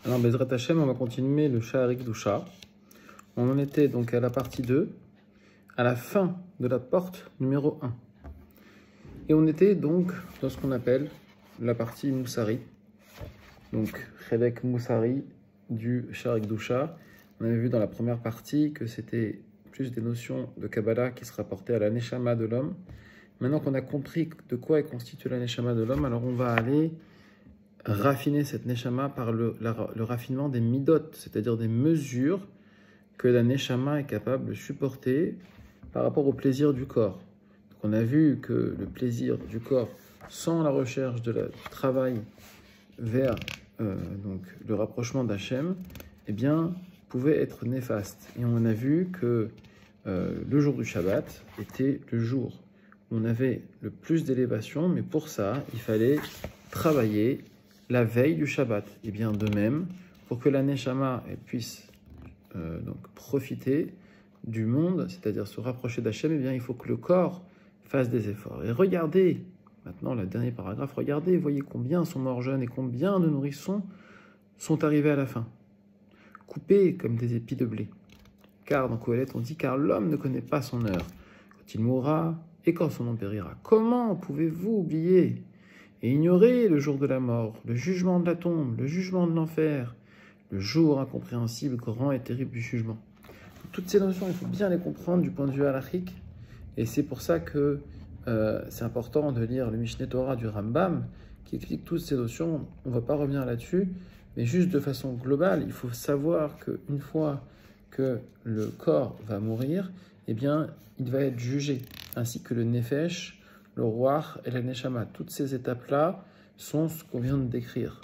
Alors, Bezrat Hashem, on va continuer le Sha'arik Dusha. On en était donc à la partie 2, à la fin de la porte numéro 1. Et on était donc dans ce qu'on appelle la partie Moussari. Donc, Chelek Moussari du Sha'arik Dusha. On avait vu dans la première partie que c'était plus des notions de Kabbalah qui se rapportaient à la Neshama de l'homme. Maintenant qu'on a compris de quoi est constituée la Neshama de l'homme, alors on va aller raffiner cette Neshama par le raffinement des midot, c'est-à-dire des mesures que la Neshama est capable de supporter par rapport au plaisir du corps. Donc on a vu que le plaisir du corps, sans la recherche du travail vers donc le rapprochement d'Hachem, eh bien, pouvait être néfaste. Et on a vu que le jour du Shabbat était le jour où on avait le plus d'élévation, mais pour ça, il fallait travailler la veille du Shabbat. Et bien de même, pour que la Neshama puisse donc profiter du monde, c'est-à-dire se rapprocher d'Hachem, eh bien il faut que le corps fasse des efforts. Et regardez, maintenant le dernier paragraphe, regardez, voyez combien sont morts jeunes et combien de nourrissons sont arrivés à la fin, coupés comme des épis de blé. Car dans Kohelet on dit, car l'homme ne connaît pas son heure, quand il mourra et quand son nom périra. Comment pouvez-vous oublier et ignorer le jour de la mort, le jugement de la tombe, le jugement de l'enfer, le jour incompréhensible, grand et terrible du jugement. Toutes ces notions, il faut bien les comprendre du point de vue halachique, et c'est pour ça que c'est important de lire le Mishneh Torah du Rambam, qui explique toutes ces notions. On ne va pas revenir là-dessus, mais juste de façon globale, il faut savoir qu'une fois que le corps va mourir, eh bien, il va être jugé, ainsi que le Nefesh, le Ruach et la Neshama. Toutes ces étapes-là sont ce qu'on vient de décrire.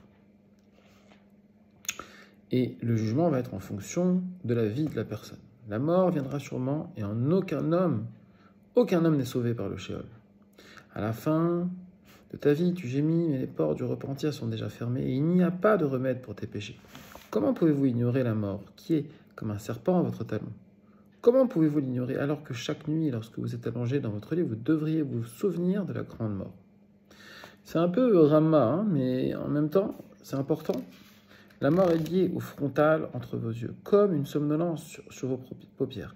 Et le jugement va être en fonction de la vie de la personne. La mort viendra sûrement, et en aucun homme n'est sauvé par le Sheol. À la fin de ta vie, tu gémis, mais les portes du repentir sont déjà fermées, et il n'y a pas de remède pour tes péchés. Comment pouvez-vous ignorer la mort, qui est comme un serpent à votre talon? Comment pouvez-vous l'ignorer alors que chaque nuit, lorsque vous êtes allongé dans votre lit, vous devriez vous souvenir de la grande mort? C'est un peu Rama, hein, mais en même temps, c'est important. La mort est liée au frontal entre vos yeux, comme une somnolence sur vos paupières.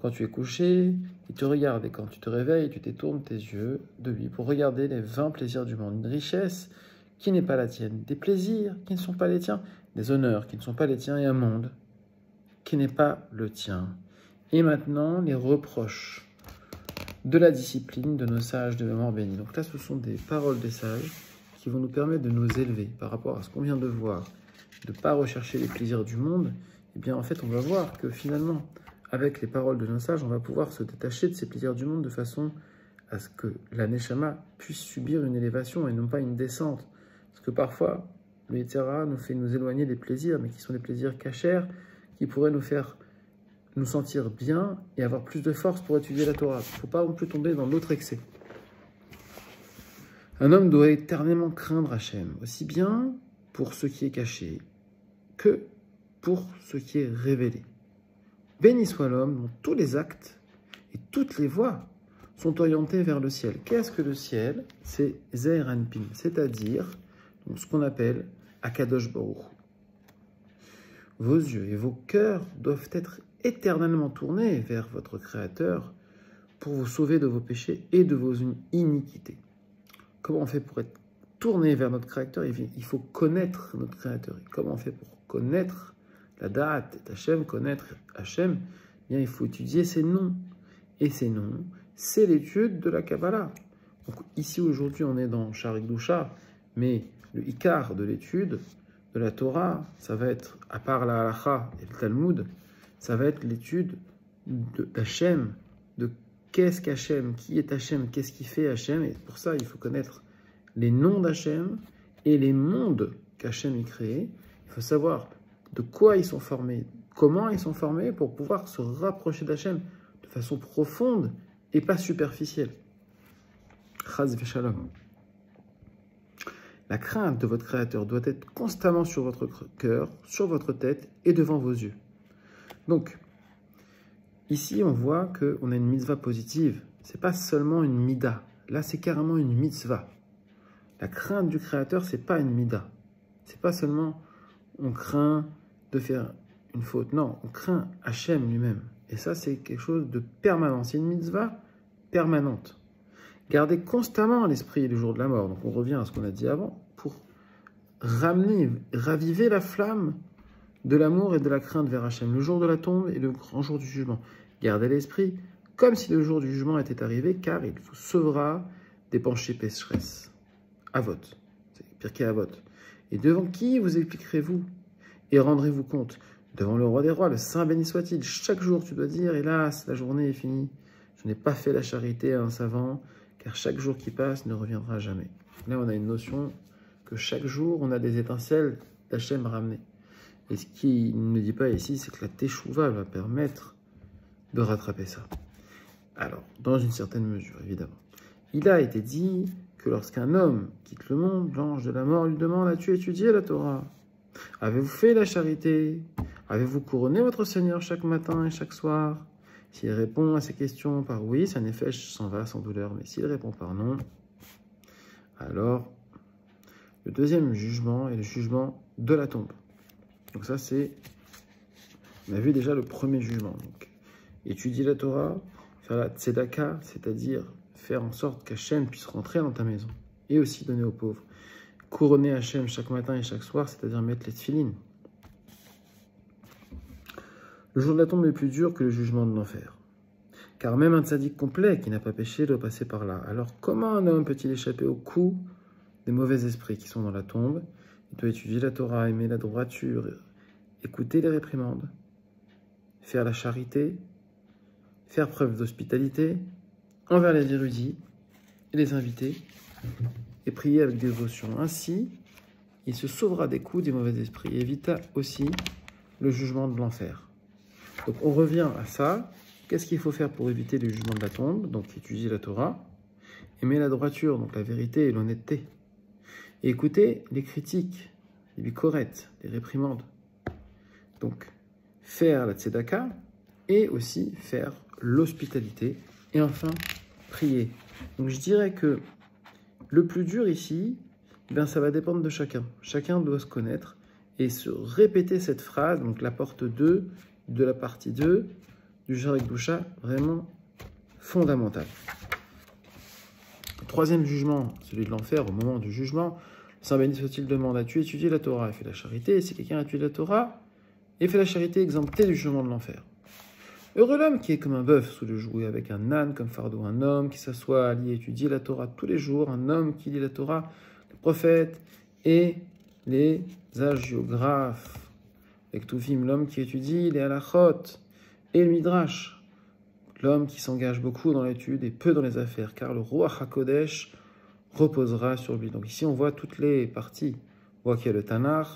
Quand tu es couché, il te regarde, et quand tu te réveilles, tu détournes tes yeux de lui pour regarder les 20 plaisirs du monde. Une richesse qui n'est pas la tienne, des plaisirs qui ne sont pas les tiens, des honneurs qui ne sont pas les tiens, et un monde qui n'est pas le tien. Et maintenant, les reproches de la discipline de nos sages de mémoire bénie. Donc là, ce sont des paroles des sages qui vont nous permettre de nous élever par rapport à ce qu'on vient de voir, de ne pas rechercher les plaisirs du monde. Eh bien, en fait, on va voir que finalement, avec les paroles de nos sages, on va pouvoir se détacher de ces plaisirs du monde de façon à ce que la Neshama puisse subir une élévation et non pas une descente. Parce que parfois, le Yetzirah nous fait nous éloigner des plaisirs, mais qui sont des plaisirs cachers, qui pourraient nous faire nous sentir bien et avoir plus de force pour étudier la Torah. Il ne faut pas non plus tomber dans l'autre excès. Un homme doit éternellement craindre Hachem, aussi bien pour ce qui est caché que pour ce qui est révélé. Béni soit l'homme dont tous les actes et toutes les voies sont orientés vers le ciel. Qu'est-ce que le ciel? C'est Zeir Anpin, c'est-à-dire ce qu'on appelle Akadosh Baruch. Vos yeux et vos cœurs doivent être éternellement tournés vers votre Créateur pour vous sauver de vos péchés et de vos iniquités. Comment on fait pour être tourné vers notre Créateur? Il faut connaître notre Créateur. Et comment on fait pour connaître la date d'Hachem, connaître Hachem? Bien, il faut étudier ses noms. Et ces noms, c'est l'étude de la Kabbalah. Donc ici, aujourd'hui, on est dans Sha'arik Dusha, mais le Ikar de l'étude de la Torah, ça va être, à part la Halacha et le Talmud, ça va être l'étude d'Hachem, de qu'est-ce qu'Hachem, qui est Hachem, qu'est-ce qui fait Hachem. Et pour ça, il faut connaître les noms d'Hachem et les mondes qu'Hachem a créés. Il faut savoir de quoi ils sont formés, comment ils sont formés pour pouvoir se rapprocher d'Hachem de façon profonde et pas superficielle. Chaz v'shalom. La crainte de votre Créateur doit être constamment sur votre cœur, sur votre tête et devant vos yeux. Donc, ici, on voit qu'on a une mitzvah positive. Ce n'est pas seulement une mida. Là, c'est carrément une mitzvah. La crainte du Créateur, ce n'est pas une mida. Ce n'est pas seulement on craint de faire une faute. Non, on craint Hachem lui-même. Et ça, c'est quelque chose de permanent. C'est une mitzvah permanente. Gardez constamment à l'esprit le jour de la mort. Donc on revient à ce qu'on a dit avant, pour ramener, raviver la flamme de l'amour et de la crainte vers Hachem. Le jour de la tombe et le grand jour du jugement. Gardez l'esprit comme si le jour du jugement était arrivé, car il vous sauvera des penchés pécheresses. Avot. C'est pire qu'Avot. Et devant qui vous expliquerez-vous et rendrez-vous compte? Devant le roi des rois, le Saint béni soit-il. Chaque jour, tu dois dire, hélas, la journée est finie. Je n'ai pas fait la charité à un savant, car chaque jour qui passe ne reviendra jamais. Là, on a une notion que chaque jour, on a des étincelles d'Hachem ramenées. Et ce qu'il ne dit pas ici, c'est que la Teshuvah va permettre de rattraper ça. Alors, dans une certaine mesure, évidemment. Il a été dit que lorsqu'un homme quitte le monde, l'ange de la mort lui demande: as-tu étudié la Torah? Avez-vous fait la charité? Avez-vous couronné votre Seigneur chaque matin et chaque soir? S'il répond à ces questions par oui, sa nefesh s'en va sans douleur. Mais s'il répond par non, alors le deuxième jugement est le jugement de la tombe. Donc ça, c'est... On a vu déjà le premier jugement. Donc, étudier la Torah, faire la tzedaka, c'est-à-dire faire en sorte qu'Hachem puisse rentrer dans ta maison et aussi donner aux pauvres. Couronner Hachem chaque matin et chaque soir, c'est-à-dire mettre les tefilines. Le jour de la tombe est plus dur que le jugement de l'enfer. Car même un tzaddik complet qui n'a pas péché doit passer par là. Alors comment un homme peut-il échapper au coup des mauvais esprits qui sont dans la tombe? Il doit étudier la Torah, aimer la droiture, écouter les réprimandes, faire la charité, faire preuve d'hospitalité envers les érudits et les invités, et prier avec dévotion. Ainsi, il se sauvera des coups des mauvais esprits et évita aussi le jugement de l'enfer. Donc on revient à ça. Qu'est-ce qu'il faut faire pour éviter le jugement de la tombe? Donc étudier la Torah, aimer la droiture, donc la vérité et l'honnêteté, et écouter les critiques, les bikorettes, les réprimandes. Donc faire la tzedaka et aussi faire l'hospitalité et enfin prier. Donc je dirais que le plus dur ici, ben ça va dépendre de chacun. Chacun doit se connaître et se répéter cette phrase, donc la porte 2 de la partie 2 du Shaarei Kedusha, vraiment fondamental. Le troisième jugement, celui de l'enfer, au moment du jugement, le Saint béni soit-il demande: as-tu étudié la Torah et fait la charité? Et si quelqu'un a étudié la Torah et fait la charité, exempté du jugement de l'enfer. Heureux l'homme qui est comme un bœuf sous le joug et avec un âne comme fardeau, un homme qui s'assoit à lire et étudier la Torah tous les jours, un homme qui lit la Torah, les prophètes et les hagiographes. Avec Touvim, l'homme qui étudie les halachot et le midrash, l'homme qui s'engage beaucoup dans l'étude et peu dans les affaires, car le roi HaKodesh reposera sur lui. Donc ici, on voit toutes les parties. On voit qu'il y a le Tanakh,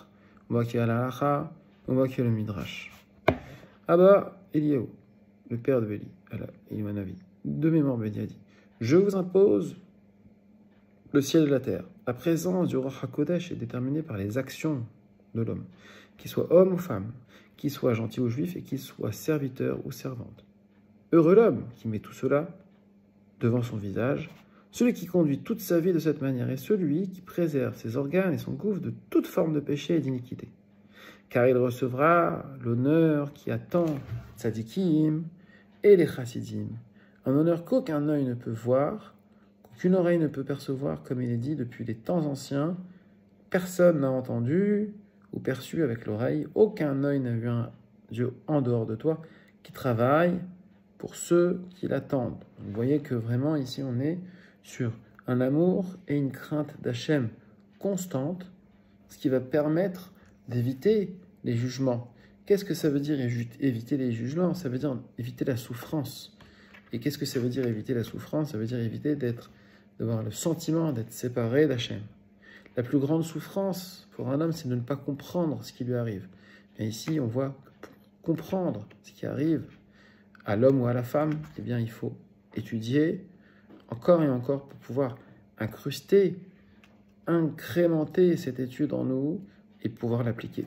on voit qu'il y a l'halacha, on voit qu'il y a le midrash. Abba Eliyahu, le père de Béli, Eliyahu, de mémoire Béli a dit: je vous impose le ciel et la terre. La présence du roi HaKodesh est déterminée par les actions de l'homme, qu'il soit homme ou femme, qu'il soit gentil ou juif et qu'il soit serviteur ou servante. Heureux l'homme qui met tout cela devant son visage, celui qui conduit toute sa vie de cette manière, et celui qui préserve ses organes et son gouffre de toute forme de péché et d'iniquité. Car il recevra l'honneur qui attend tzadikim et les chassidim, un honneur qu'aucun œil ne peut voir, qu'aucune oreille ne peut percevoir, comme il est dit depuis les temps anciens. Personne n'a entendu ou perçu avec l'oreille, aucun œil n'a vu un Dieu en dehors de toi qui travaille pour ceux qui l'attendent. Vous voyez que vraiment ici on est sur un amour et une crainte d'Hachem constante, ce qui va permettre d'éviter les jugements. Qu'est-ce que ça veut dire éviter les jugements? Ça veut dire éviter la souffrance. Et qu'est-ce que ça veut dire éviter la souffrance? Ça veut dire éviter d'avoir le sentiment d'être séparé d'Hachem. La plus grande souffrance pour un homme, c'est de ne pas comprendre ce qui lui arrive. Et ici, on voit que pour comprendre ce qui arrive à l'homme ou à la femme, eh bien, il faut étudier encore et encore pour pouvoir incrémenter cette étude en nous et pouvoir l'appliquer.